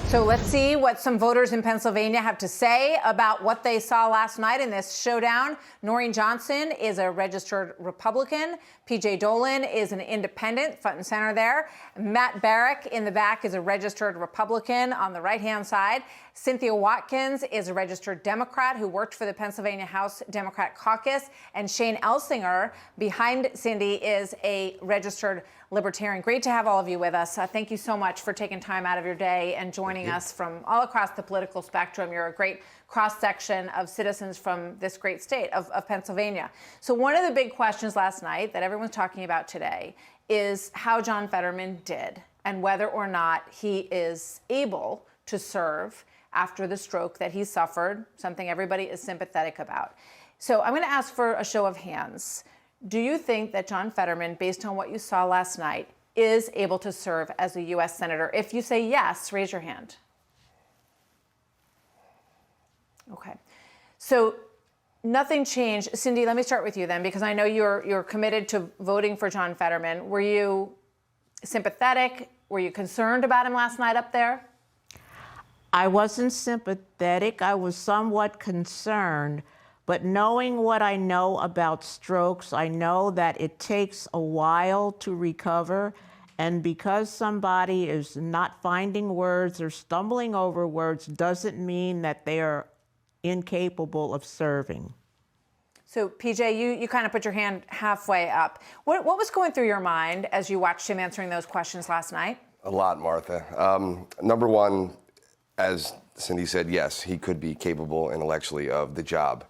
So let's see what some voters in Pennsylvania have to say about what they saw last night in this showdown. Noreen Johnson is a registered Republican. P.J. Dolan is an independent, front and center there. Matt Barrack in the back is a registered Republican on the right-hand side. Cynthia Watkins is a registered Democrat who worked for the Pennsylvania House Democrat Caucus. And Shane Elsinger, behind Cindy, is a registered Libertarian. Great to have all of you with us. Thank you so much for taking time out of your day and joining us from all across the political spectrum. You're a great cross-section of citizens from this great state of Pennsylvania. So one of the big questions last night that everyone's talking about today is how John Fetterman did and whether or not he is able to serve after the stroke that he suffered, something everybody is sympathetic about. So I'm going to ask for a show of hands. Do you think that John Fetterman, based on what you saw last night, is able to serve as a U.S. Senator? If you say yes, raise your hand. Okay. So nothing changed. Cindy, let me start with you then, because I know you're committed to voting for John Fetterman. Were you sympathetic? Were you concerned about him last night up there? I wasn't sympathetic. I was somewhat concerned. But knowing what I know about strokes, I know that it takes a while to recover. And because somebody is not finding words or stumbling over words doesn't mean that they are incapable of serving. So, PJ, you kind of put your hand halfway up. What was going through your mind as you watched him answering those questions last night? A lot, Martha. Number one, as Cindy said, yes, he could be capable intellectually of the job.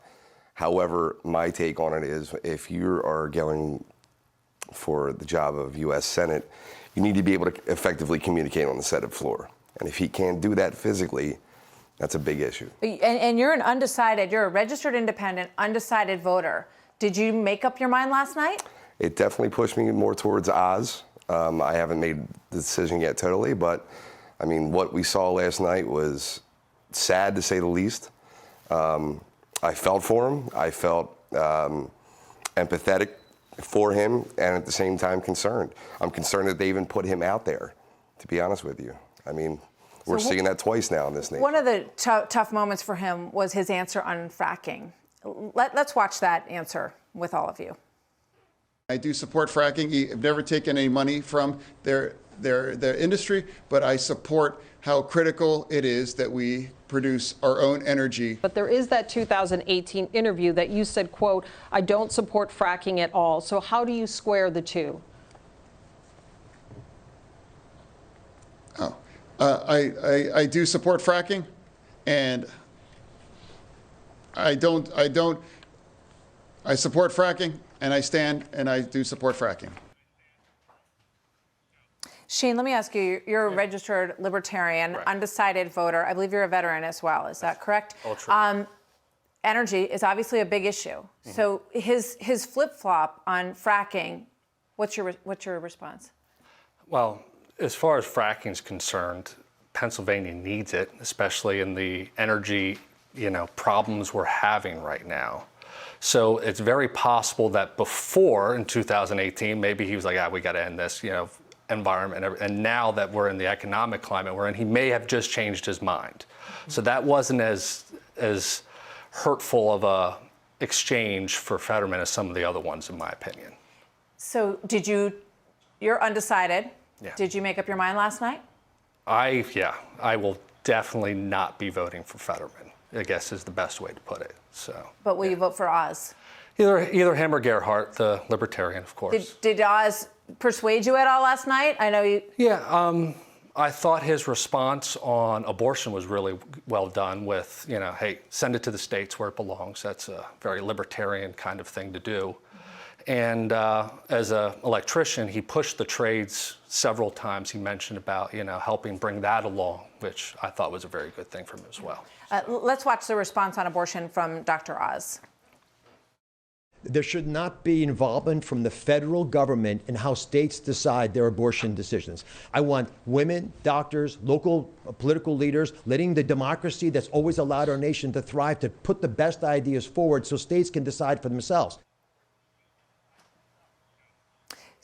However, my take on it is if you are going for the job of U.S. Senate, you need to be able to effectively communicate on the Senate floor. And if he can't do that physically, that's a big issue. And you're you're a registered independent, undecided voter. Did you make up your mind last night? It definitely pushed me more towards Oz. I haven't made the decision yet totally, but I mean, what we saw last night was sad to say the least. I felt for him. I felt empathetic for him, and at the same time concerned. I'm concerned that they even put him out there, to be honest with you. I mean, we're seeing that twice now in this nation. One of the tough moments for him was his answer on fracking. Let's watch that answer with all of you. I do support fracking. I've never taken any money from their industry, but I support how critical it is that we produce our own energy. But there is that 2018 interview that you said, quote, I don't support fracking at all. So how do you square the two? I do support fracking, and I support fracking, and I do support fracking. Shane, let me ask you, you're a registered Libertarian, right, undecided voter. I believe you're a veteran as well. Is that correct? Ultra. Energy is obviously a big issue. Mm-hmm. So his flip-flop on fracking, what's your response? Well, as far as fracking is concerned, Pennsylvania needs it, especially in the energy, problems we're having right now. So it's very possible that before in 2018, maybe he was like, we got to end this, environment, and now that we're in the economic climate we're in, he may have just changed his mind. So that wasn't as hurtful of a exchange for Fetterman as some of the other ones, in my opinion. So you're undecided. Yeah. Did you make up your mind last night? I will definitely not be voting for Fetterman, I guess is the best way to put it. So. But will you vote for Oz? Either him or Gerhardt, the Libertarian, of course. Did Oz persuade you at all last night? I know you. Yeah, I thought his response on abortion was really well done with, hey, send it to the states where it belongs. That's a very libertarian kind of thing to do. And as an electrician, he pushed the trades several times. He mentioned about, helping bring that along, which I thought was a very good thing for him as well. Let's watch the response on abortion from Dr. Oz. There should not be involvement from the federal government in how states decide their abortion decisions. I want women, doctors, local political leaders, letting the democracy that's always allowed our nation to thrive to put the best ideas forward so states can decide for themselves.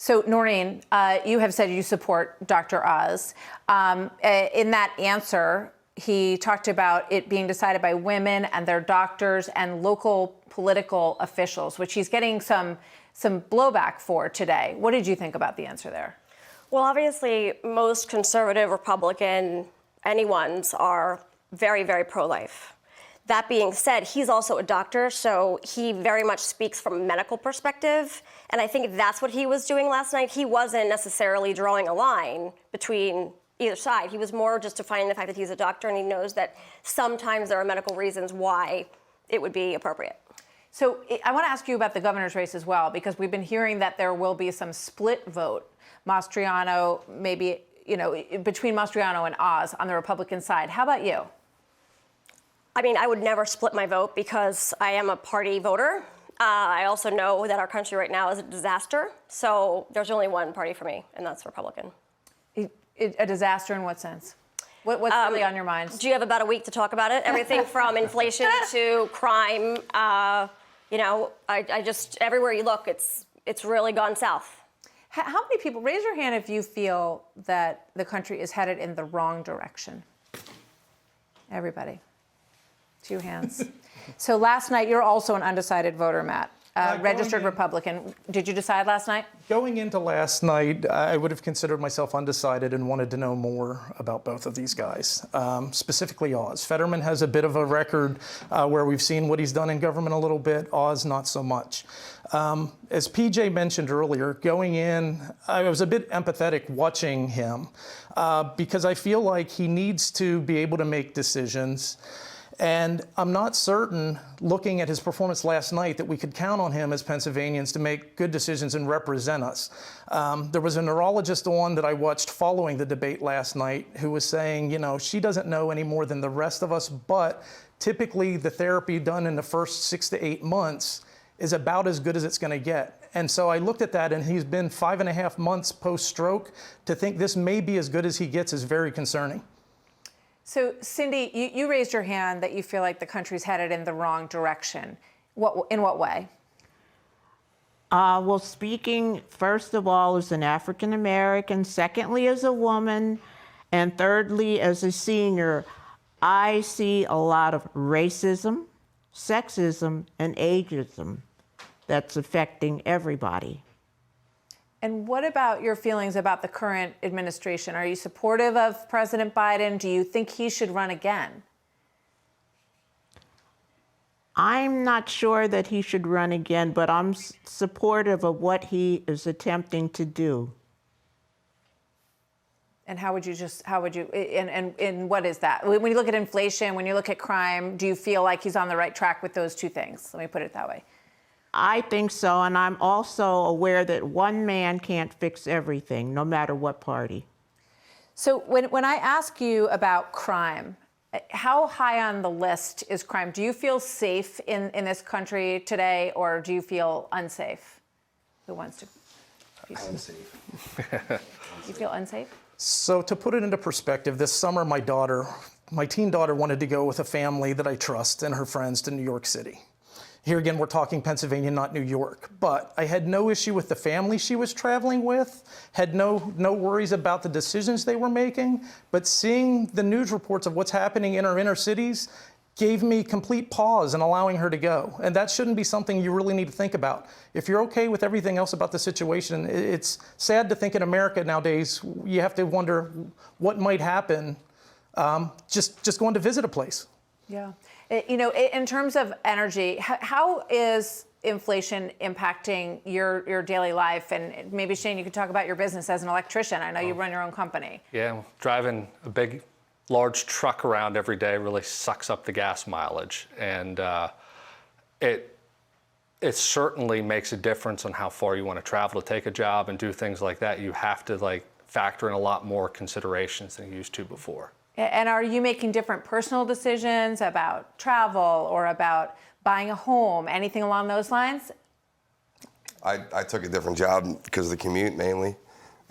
So, Noreen, you have said you support Dr. Oz. In that answer, he talked about it being decided by women and their doctors and local political officials, which he's getting some blowback for today. What did you think about the answer there? Well, obviously, most conservative, Republican, anyone's are very, very pro-life. That being said, he's also a doctor, so he very much speaks from a medical perspective. And I think that's what he was doing last night. He wasn't necessarily drawing a line between either side. He was more just defining the fact that he's a doctor, and he knows that sometimes there are medical reasons why it would be appropriate. So I want to ask you about the governor's race as well, because we've been hearing that there will be some split vote. Mastriano, maybe, between Mastriano and Oz on the Republican side. How about you? I mean, I would never split my vote because I am a party voter. I also know that our country right now is a disaster. So there's only one party for me, and that's Republican. A disaster in what sense? What's really on your mind? Do you have about a week to talk about it? Everything from inflation to crime. I just, everywhere you look, it's really gone south. How many people, raise your hand if you feel that the country is headed in the wrong direction? Everybody. 2 hands. So last night, you're also an undecided voter, Matt. Registered Republican. Did you decide last night? Going into last night, I would have considered myself undecided and wanted to know more about both of these guys, specifically Oz. Fetterman has a bit of a record where we've seen what he's done in government a little bit. Oz, not so much. As PJ mentioned earlier, going in, I was a bit empathetic watching him because I feel like he needs to be able to make decisions. And I'm not certain, looking at his performance last night, that we could count on him as Pennsylvanians to make good decisions and represent us. There was a neurologist on that I watched following the debate last night who was saying, she doesn't know any more than the rest of us, but typically the therapy done in the first 6 to 8 months is about as good as it's going to get. And so I looked at that, and he's been 5.5 months post-stroke. To think this may be as good as he gets is very concerning. So, Cindy, you raised your hand that you feel like the country's headed in the wrong direction. In what way? Well, speaking, first of all, as an African American, secondly, as a woman, and thirdly, as a senior, I see a lot of racism, sexism, and ageism that's affecting everybody. And what about your feelings about the current administration? Are you supportive of President Biden? Do you think he should run again? I'm not sure that he should run again, but I'm supportive of what he is attempting to do. And what is that? When you look at inflation, when you look at crime, do you feel like he's on the right track with those two things? Let me put it that way. I think so, and I'm also aware that one man can't fix everything, no matter what party. So when I ask you about crime, how high on the list is crime? Do you feel safe in this country today, or do you feel unsafe? Who wants to? Unsafe. You feel unsafe? So to put it into perspective, this summer my teen daughter wanted to go with a family that I trust and her friends to New York City. Here again, we're talking Pennsylvania, not New York. But I had no issue with the family she was traveling with, had no worries about the decisions they were making. But seeing the news reports of what's happening in our inner cities gave me complete pause in allowing her to go. And that shouldn't be something you really need to think about. If you're okay with everything else about the situation, it's sad to think in America nowadays, you have to wonder what might happen just going to visit a place. Yeah. In terms of energy, how is inflation impacting your daily life? And maybe, Shane, you could talk about your business as an electrician. I know you run your own company. Yeah, driving a large truck around every day really sucks up the gas mileage. And it certainly makes a difference on how far you want to travel to take a job and do things like that. You have to factor in a lot more considerations than you used to before. And are you making different personal decisions about travel or about buying a home, anything along those lines? I took a different job because of the commute mainly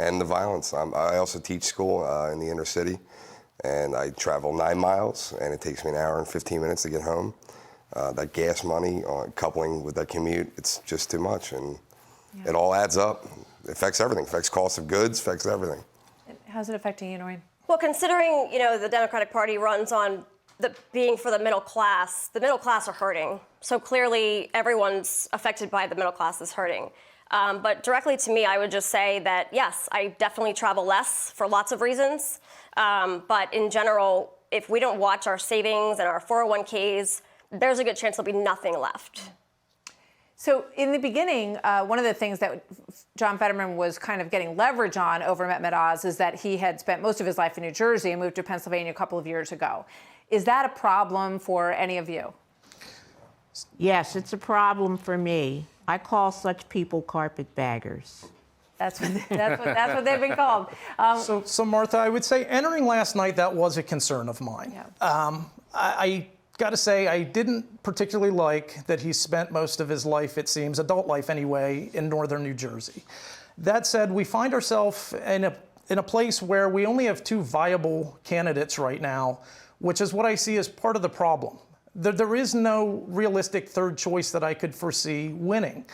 and the violence. I also teach school in the inner city, and I travel 9 miles, and it takes me an hour and 15 minutes to get home. That gas money, coupling with that commute, it's just too much. And Yeah. It all adds up. It affects everything. Affects cost of goods. Affects everything. How's it affecting you, Noreen? Well, considering, the Democratic Party runs on being for the middle class are hurting. So clearly everyone's affected by the middle class is hurting. But directly to me, I would just say that, yes, I definitely travel less for lots of reasons. But in general, if we don't watch our savings and our 401ks, there's a good chance there'll be nothing left. So in the beginning, one of the things that John Fetterman was kind of getting leverage on over Mehmet Oz is that he had spent most of his life in New Jersey and moved to Pennsylvania a couple of years ago. Is that a problem for any of you? Yes, it's a problem for me. I call such people carpetbaggers. That's what they've been called. So Martha, I would say entering last night, that was a concern of mine. Yeah. I got to say, I didn't particularly like that he spent most of his life, it seems, adult life anyway, in northern New Jersey. That said, we find ourselves in a place where we only have two viable candidates right now, which is what I see as part of the problem. There is no realistic third choice that I could foresee winning.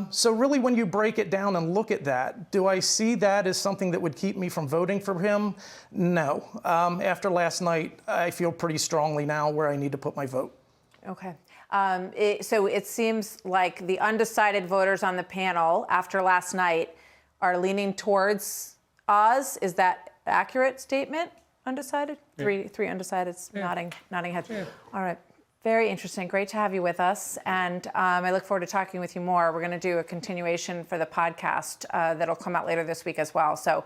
So really, when you break it down and look at that, do I see that as something that would keep me from voting for him? No. After last night, I feel pretty strongly now where I need to put my vote. Okay. So it seems like the undecided voters on the panel after last night are leaning towards Oz. Is that an accurate statement? Undecided? Yeah. Three undecideds, yeah. nodding heads. Yeah. All right. Very interesting. Great to have you with us. And I look forward to talking with you more. We're going to do a continuation for the podcast that'll come out later this week as well. So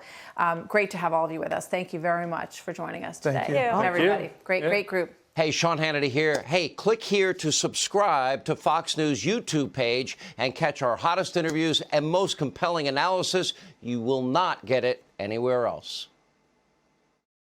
great to have all of you with us. Thank you very much for joining us today. Thank you. Everybody. Great group. Hey, Sean Hannity here. Hey, click here to subscribe to Fox News YouTube page and catch our hottest interviews and most compelling analysis. You will not get it anywhere else.